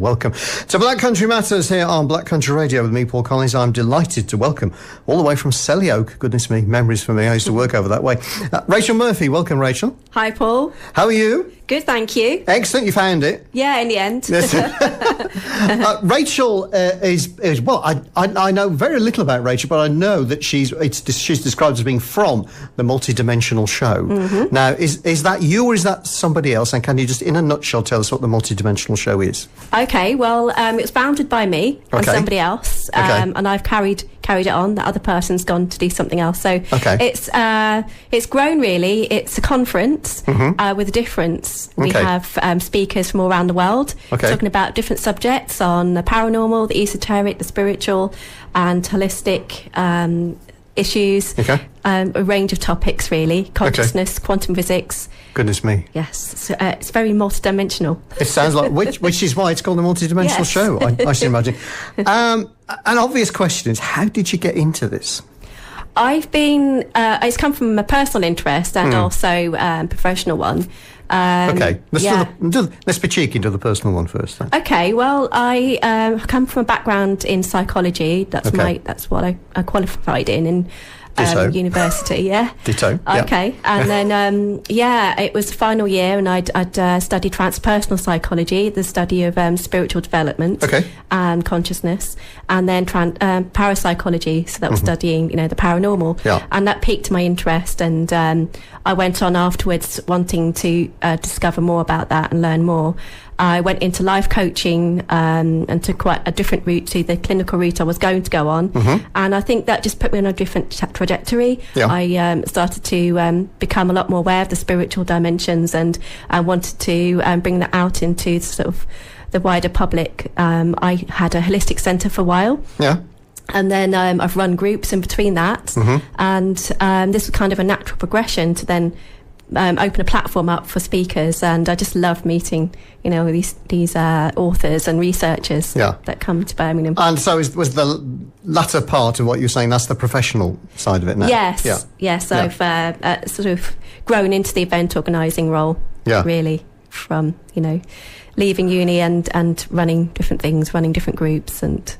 Welcome to Black Country Matters here on Black Country Radio with me, Paul Collins. I'm delighted to welcome, all the way from Selly Oak, goodness me, memories for me, I used to work over that way, Rachel Murphy. Welcome, Rachel. Hi, Paul. How are you? Good, thank you. Excellent, you found it. Yeah, in the end. Yes. Rachel is well, I know very little about Rachel, but I know that she's described as being from the Multidimensional Show. Mm-hmm. Now, is that you or is that somebody else? And can you just, in a nutshell, tell us what the Multidimensional Show is? Okay, well, it was founded by me and somebody else, and I've carried it on. That other person's gone to do something else. So it's grown, really. It's a conference with a difference. We have speakers from all around the world talking about different subjects on the paranormal, the esoteric, the spiritual and holistic issues, a range of topics, really. Consciousness, quantum physics. Goodness me. Yes, so, it's very multidimensional. It sounds like, which is why it's called the Multidimensional Show, I should imagine. An obvious question is, how did you get into this? I've been, it's come from a personal interest and also professional one. Let's be cheeky and do the personal one first then. Okay, well, I come from a background in psychology. That's what I qualified in university. Ditto. Okay, and then it was the final year, and I'd studied transpersonal psychology, the study of spiritual development and consciousness, and then parapsychology, so that was studying the paranormal, and that piqued my interest, and I went on afterwards wanting to discover more about that and learn more. I went into life coaching and took quite a different route to the clinical route I was going to go on. And I think that just put me on a different trajectory. I started to become a lot more aware of the spiritual dimensions, and I wanted to bring that out into sort of the wider public. I had a holistic centre for a while. And then I've run groups in between that. And this was kind of a natural progression to then open a platform up for speakers, and I just love meeting these authors and researchers that come to Birmingham. And so was the latter part of what you're saying, that's the professional side of it now? Yes, I've sort of grown into the event organising role, really, from leaving uni and running different things, running different groups, and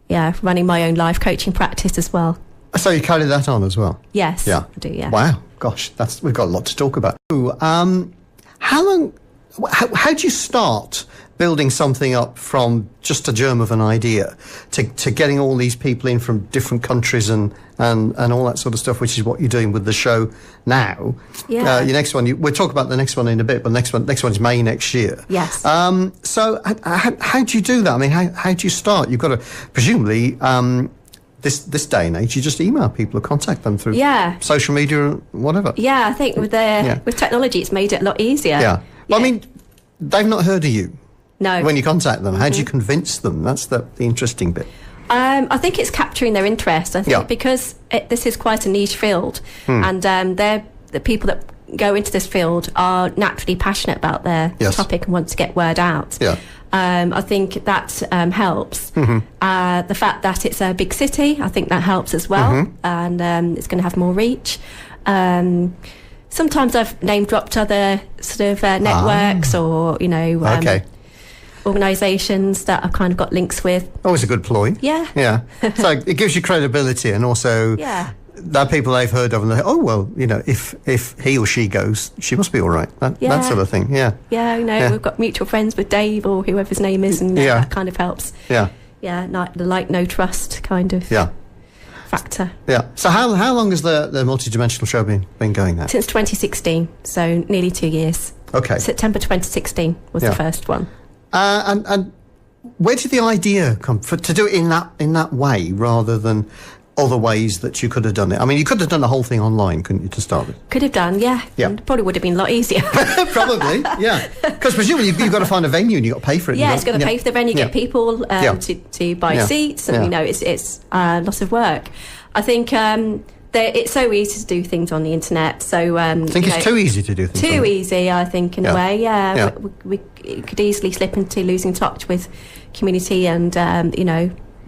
running my own life coaching practice as well. So you carry that on as well? Yes, I do, Wow, gosh, we've got a lot to talk about. How do you start building something up from just a germ of an idea to getting all these people in from different countries and all that sort of stuff, which is what you're doing with the show now? Your next one, we'll talk about the next one in a bit, but the next one is May next year. Yes. So how do you do that? I mean, how do you start? You've got to, presumably... This day and age, you just email people or contact them through social media or whatever. Yeah, I think with technology, it's made it a lot easier. Well, I mean, they've not heard of you. No. When you contact them, how do you convince them? That's the interesting bit. I think it's capturing their interest. I think because this is quite a niche field, and the people that go into this field are naturally passionate about their topic and want to get word out. I think that helps. The fact that it's a big city, I think that helps as well, and it's going to have more reach. Sometimes I've name dropped other sort of networks or organisations that I've kind of got links with. Always a good ploy. Yeah. So it gives you credibility, and also there are people they've heard of, and they if he or she goes, she must be all right. That sort of thing. We've got mutual friends with Dave or whoever his name is, and that kind of helps. The like no trust kind of factor. So how long has the Multidimensional Show been going now? Since 2016, so nearly 2 years. September 2016 was the first one. And where did the idea come to do it in that way rather than other ways that you could have done it? I mean, you could have done the whole thing online, couldn't you, to start with? Could have done, and probably would have been a lot easier. Probably, because presumably you've got to find a venue and you've got to pay for it. It's got to pay for the venue, get people to buy seats, and it's a lot of work. I think it's so easy to do things on the internet. So I think it's too easy to do things. Too easy, I think, in a way. We could easily slip into losing touch with community and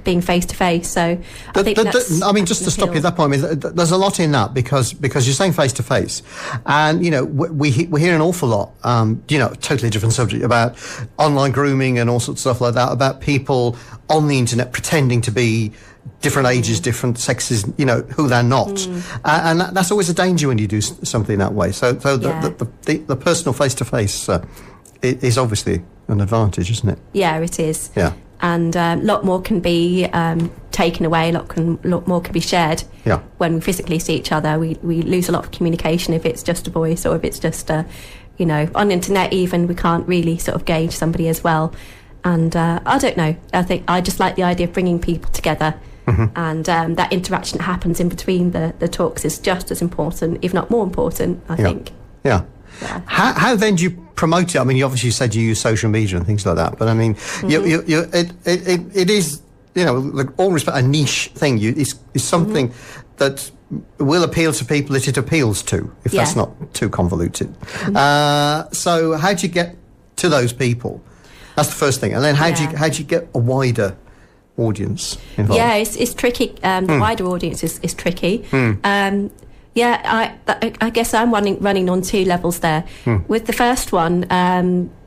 being face to face. So I think just to stop you at that point, there's a lot in that because you're saying face to face, and we hear an awful lot, totally different subject, about online grooming and all sorts of stuff like that, about people on the internet pretending to be different ages, different sexes, who they're not, and that's always a danger when you do something that way. So the personal face to face is obviously an advantage, isn't it? Yeah, it is. Yeah. And a lot more can be taken away, a lot more can be shared when we physically see each other. We lose a lot of communication if it's just a voice, or if it's just, on the internet even, we can't really sort of gauge somebody as well. And I don't know, I think I just like the idea of bringing people together, and that interaction that happens in between the talks is just as important, if not more important, I think. Yeah. How then do you promote it? I mean, you obviously said you use social media and things like that, but I mean, it is, with all respect, a niche thing. It's something that will appeal to people that it appeals to, if that's not too convoluted. So how do you get to those people? That's the first thing. And then how do you get a wider audience involved? Yeah, it's tricky. The wider audience is tricky. I guess I'm running on two levels there. With the first one,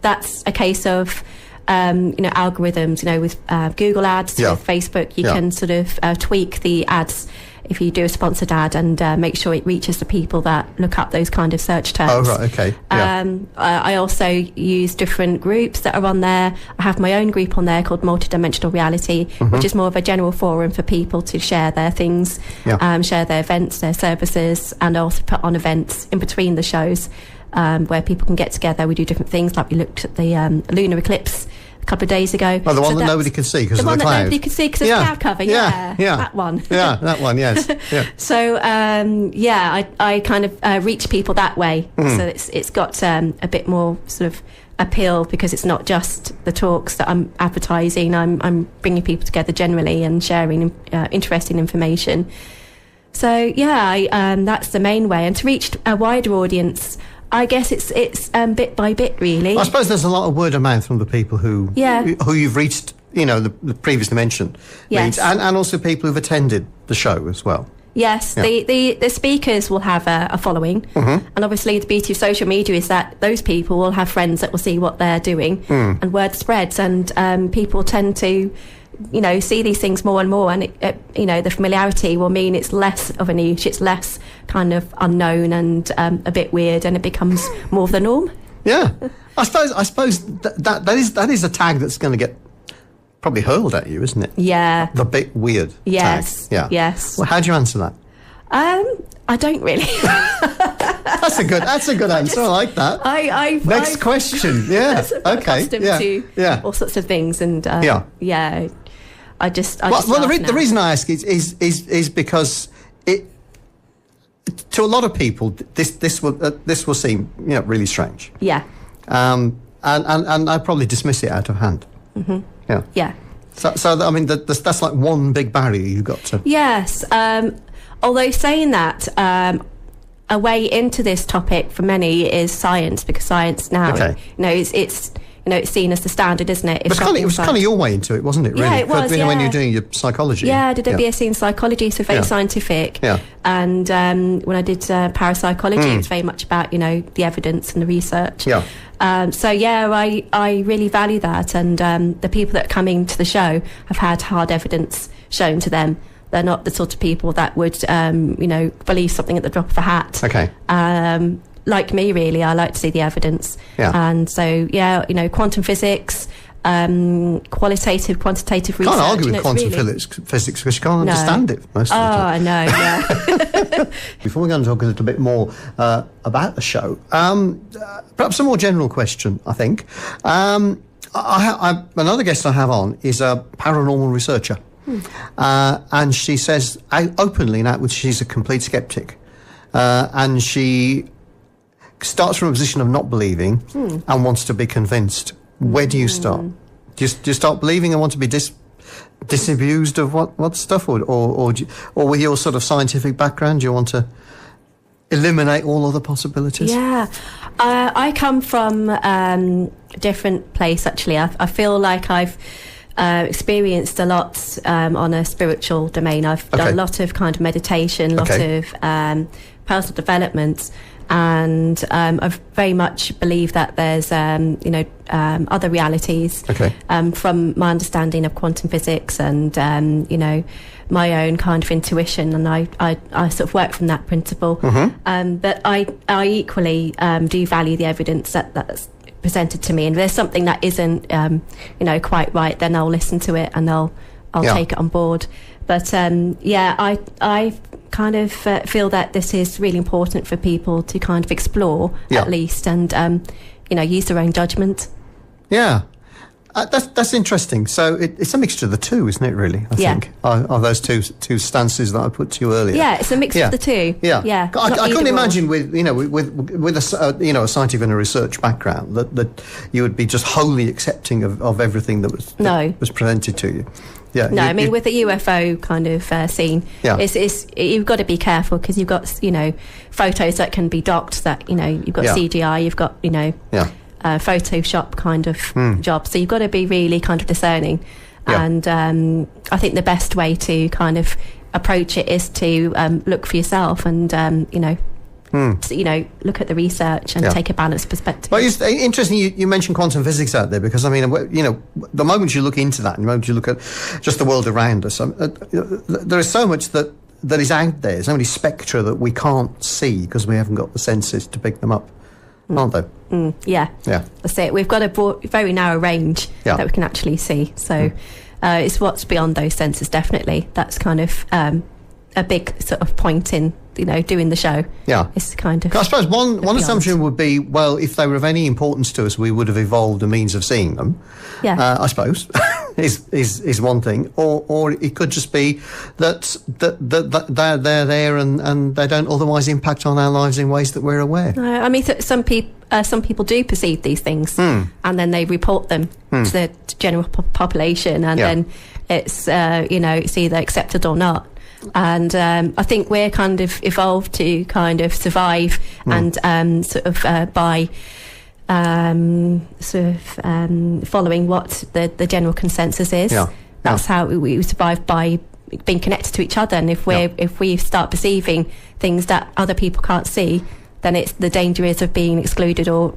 that's a case of algorithms. With Google Ads, with Facebook, you can sort of tweak the ads if you do a sponsored ad, and make sure it reaches the people that look up those kind of search terms. Oh, right, okay. I also use different groups that are on there. I have my own group on there called Multidimensional Reality, which is more of a general forum for people to share their things, share their events, their services, and also put on events in between the shows where people can get together. We do different things, like we looked at the lunar eclipse a couple of days ago. Oh, the one that nobody could see because of the cloud. The one that nobody could see because of the cloud cover, that one. Yeah, that one, yes. Yeah. So, I kind of reach people that way. So it's got a bit more sort of appeal, because it's not just the talks that I'm advertising. I'm bringing people together generally and sharing interesting information. So, that's the main way. And to reach a wider audience, I guess it's bit by bit, really. I suppose there's a lot of word of mouth from the people who you've reached, the previously mentioned. Yes. And also people who've attended the show as well. Yes, the speakers will have a following, and obviously the beauty of social media is that those people will have friends that will see what they're doing, and word spreads, and people tend to see these things more and more, and the familiarity will mean it's less of a niche, it's less kind of unknown and a bit weird, and it becomes more of the norm. Yeah, I suppose that is a tag that's going to get probably hurled at you, isn't it? Yeah, the bit weird. Yes. Tag. Yeah. Yes. Well, how do you answer that? I don't really. That's a good answer. I like that. Next question. Yeah. Okay. Accustomed to all sorts of things, and the reason I ask is because it, to a lot of people, this will seem really strange. Yeah. And I probably dismiss it out of hand. Yeah. Yeah. So I mean, that's like one big barrier you've got to. Yes. Although saying that, a way into this topic for many is science, because science now, it's seen as the standard, isn't it? It was kind of your way into it, wasn't it? Really? Yeah, it was. When you're doing your psychology. Yeah, I did a BSc in psychology, so very scientific. Yeah. And when I did parapsychology, it was very much about the evidence and the research. Yeah. I really value that, and the people that are coming to the show have had hard evidence shown to them. They're not the sort of people that would, believe something at the drop of a hat. Okay. Like me, really, I like to see the evidence. Yeah. And so, quantum physics, quantitative research. You can't argue with quantum physics because you can't understand it most of the time. I know, yeah. Before we go and talk a little bit more about the show, perhaps a more general question, I think. Another guest I have on is a paranormal researcher. And she says openly now, she's a complete skeptic. And she starts from a position of not believing and wants to be convinced. Where do you start? Do you start believing and want to be disabused of what stuff? Or with your sort of scientific background, do you want to eliminate all other possibilities? Yeah. I come from a different place, actually. I feel like I've experienced a lot on a spiritual domain. I've done a lot of kind of meditation, a lot of personal development, and I very much believe that there's other realities from my understanding of quantum physics and my own kind of intuition, and I sort of work from that principle. But I equally do value the evidence that's presented to me, and if there's something that isn't quite right, then I'll listen to it and I'll take it on board. But I kind of feel that this is really important for people to kind of explore at least, and use their own judgment. That's interesting. So it's a mixture of the two, isn't it? Really, I think of those two stances that I put to you earlier. Yeah, it's a mix of the two. I couldn't imagine with a scientific and a research background that you would be just wholly accepting of everything that was presented to you. Yeah. No, with the UFO kind of scene, it's you've got to be careful, because you've got photos that can be docked. That you've got CGI, you've got Photoshop kind of job, so you've got to be really kind of discerning. And I think the best way to kind of approach it is to look for yourself and look at the research and take a balanced perspective. Well, it's interesting you mentioned quantum physics out there, because the moment you look into that, and the moment you look at just the world around us, there is so much that is out there, so many spectra that we can't see because we haven't got the senses to pick them up, aren't they? Yeah, that's it. We've got a very narrow range that we can actually see, so it's what's beyond those senses. Definitely, that's kind of a big sort of point in doing the show. It's kind of, I suppose one assumption would be, well, if they were of any importance to us, we would have evolved a means of seeing them. I suppose is one thing, or it could just be that they're there and they don't otherwise impact on our lives in ways that we're aware. Some people do perceive these things, and then they report them to the general population, and then it's it's either accepted or not. And I think we're kind of evolved to kind of survive and by following what the general consensus is. That's how we survive, by being connected to each other. And if we start perceiving things that other people can't see, then it's the danger is of being excluded or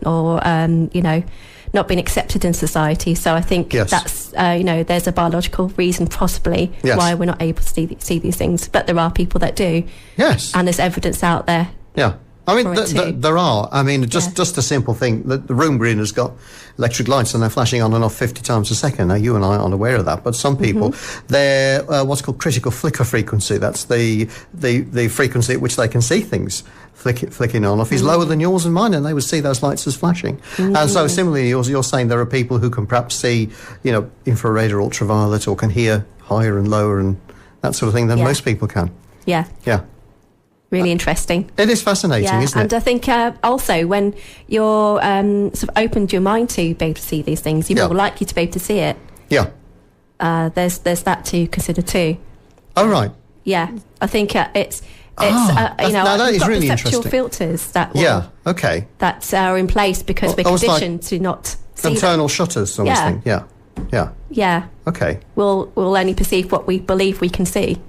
not being accepted in society. So I think that's there's a biological reason possibly why we're not able to see these things, but there are people that do. And there's evidence out there. There are. Just a simple thing. The room we're in has got electric lights and they're flashing on and off 50 times a second. Now, you and I aren't aware of that, but some people, they're what's called critical flicker frequency. That's the frequency at which they can see things flicking on off is lower than yours and mine, and they would see those lights as flashing. And so similarly, you're saying there are people who can perhaps see, infrared or ultraviolet, or can hear higher and lower and that sort of thing than most people can. Really interesting. It is fascinating, isn't it? And I think also when you're sort of opened your mind to be able to see these things, you're more likely to be able to see it. There's that to consider too. Oh, right. I think it's that is really perceptual interesting. Filters that that are in place because we're conditioned to not see internal shutters, sort of thing. Okay. We'll only perceive what we believe we can see.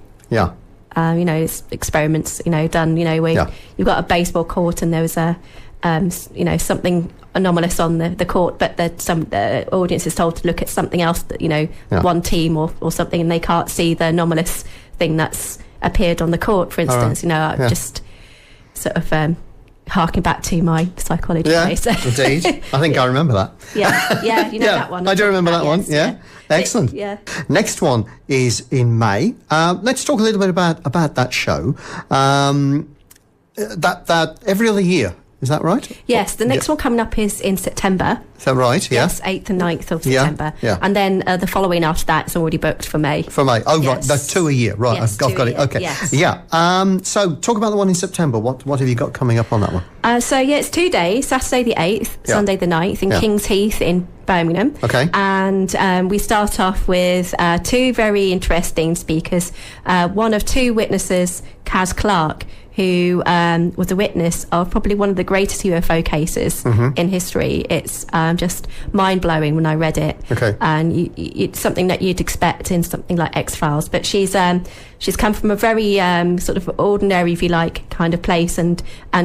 It's experiments, done, where you've got a baseball court and there was a, something anomalous on the court, but the audience is told to look at something else that, one team or something, and they can't see the anomalous thing that's appered on the court, for instance. Just sort of harking back to my psychology days. Indeed. I think I remember that. That one. I do remember that one. Excellent. Next one is in May. Let's talk a little bit about that show. That every other year. Is that right? Yes, the next one coming up is in September. Is that right? Yes, 8th and 9th of September. And then the following after that is already booked for May. Right. That's 2 a year. Right, yes, I've got it. Okay. Yes. So talk about the one in September. What have you got coming up on that one? It's 2 days, Saturday the 8th, Sunday the 9th, in King's Heath in Birmingham. Okay. And we start off with 2 very interesting speakers. One of 2 witnesses, Kaz Clark, who was a witness of probably one of the greatest UFO cases in history. It's just mind-blowing when I read it. Okay. And it's something that you'd expect in something like X-Files. But she's come from a very sort of ordinary, if you like, kind of place, and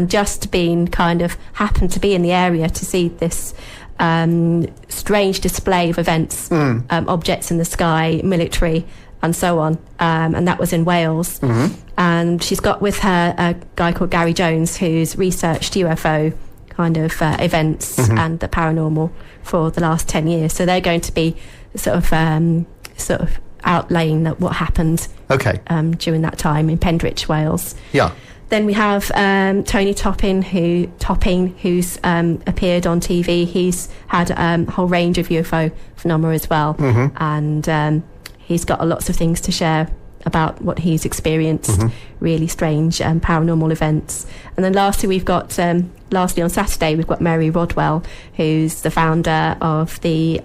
just been kind of happened to be in the area to see this strange display of events, objects in the sky, military, and so on, and that was in Wales. And she's got with her a guy called Gary Jones, who's researched UFO kind of events and the paranormal for the last 10 years. So they're going to be sort of outlaying what happened during that time in Pendrich, Wales. Yeah. Then we have Tony Topping, who's appeared on TV. He's had a whole range of UFO phenomena as well, and he's got lots of things to share about what he's experienced, really strange paranormal events. And then lastly on Saturday, we've got Mary Rodwell, who's the founder of the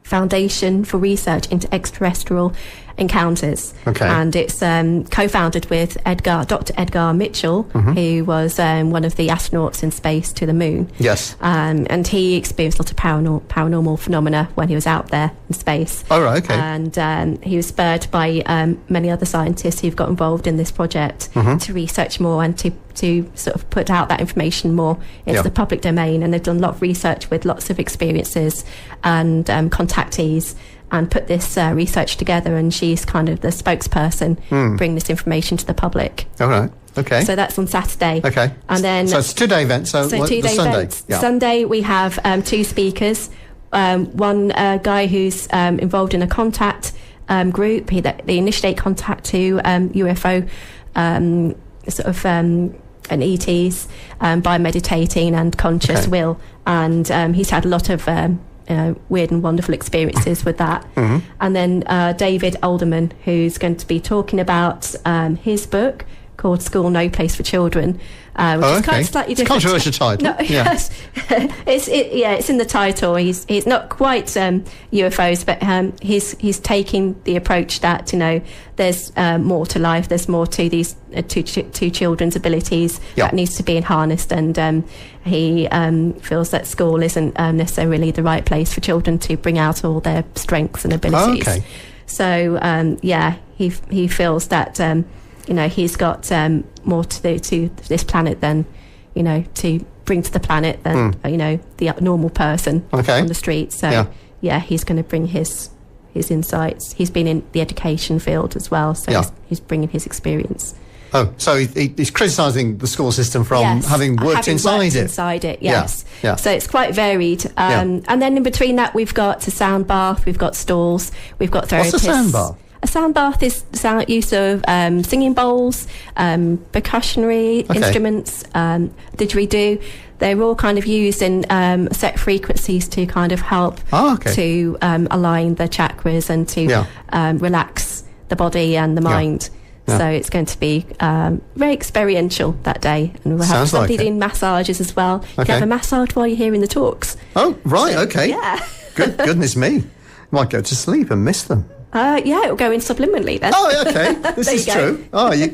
Foundation for Research into Extraterrestrial Encounters. And it's co-founded with Dr. Edgar Mitchell, who was one of the astronauts in space to the moon. Yes. And he experienced lots of paranormal phenomena when he was out there in space. Oh, right, okay. And he was spurred by many other scientists who've got involved in this project to research more and to sort of put out that information more into the public domain. And they've done a lot of research with lots of experiences and contactees, and put this research together, and she's kind of the spokesperson, bring this information to the public. All right. Okay. So that's on Saturday. Okay. And then so it's a 2-day event. So two-day Sunday. Events. Yeah. Sunday we have 2 speakers. One guy who's involved in a contact group. They initiate contact to UFO and ETs by meditating and conscious will, and he's had a lot of weird and wonderful experiences with that. And then David Alderman, who's going to be talking about his book called School No Place for Children, which is kind of slightly different. Controversial title. No, yes. It's in the title. He's not quite UFOs, but he's taking the approach that, there's more to life. There's more to these two children's abilities that needs to be harnessed, and he feels that school isn't necessarily the right place for children to bring out all their strengths and abilities. So he feels that he's got more to do to this planet than, to bring to the planet than, the normal person on the street. So, he's going to bring his insights. He's been in the education field as well, so he's bringing his experience. Oh, so he's criticising the school system from having worked inside it. Yes. Yeah. So it's quite varied. And then in between that, we've got a sound bath, we've got stalls, we've got therapists. What's a sound bath? A sound bath is use of singing bowls, percussionary instruments, didgeridoo. They're all kind of used in set frequencies to kind of help to align the chakras and to relax the body and the mind. So it's going to be very experiential that day. And we'll have somebody doing massages as well. You can have a massage while you're hearing the talks. Oh, right, so, okay. Yeah. Goodness me. Might go to sleep and miss them. It'll go in subliminally then. Oh, okay. This is true. Oh, you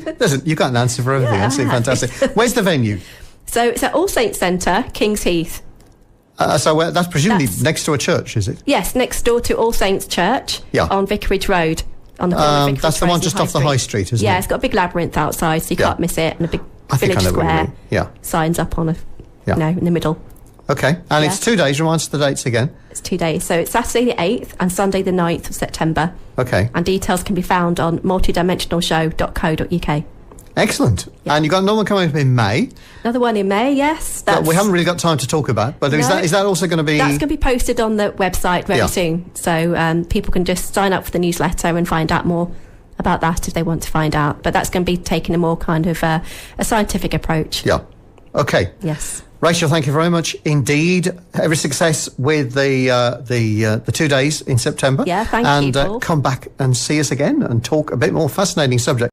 got an answer for everything. Absolutely fantastic. Where's the venue? So it's at All Saints Centre, Kings Heath. So that's presumably next to a church, is it? Yes, next door to All Saints Church on Vicarage Road. On the corner of Vicarage that's the one just off the High Street, isn't it? Yeah, it's got a big labyrinth outside, so you can't miss it, and a big village square. Signs up on in the middle. Okay, and it's 2 days. Remind us the dates again. It's 2 days. So it's Saturday the 8th and Sunday the 9th of September. Okay. And details can be found on multidimensionalshow.co.uk. Excellent. Yeah. And you've got another one coming up in May. Another one in May, yes. That we haven't really got time to talk about, but is that also going to be... That's going to be posted on the website very soon. So people can just sign up for the newsletter and find out more about that if they want to find out. But that's going to be taking a more kind of a scientific approach. Yeah. Okay. Yes. Rachel, thank you very much indeed. Every success with the 2 days in September. Yeah, thank you, Paul. And come back and see us again and talk a bit more fascinating subject.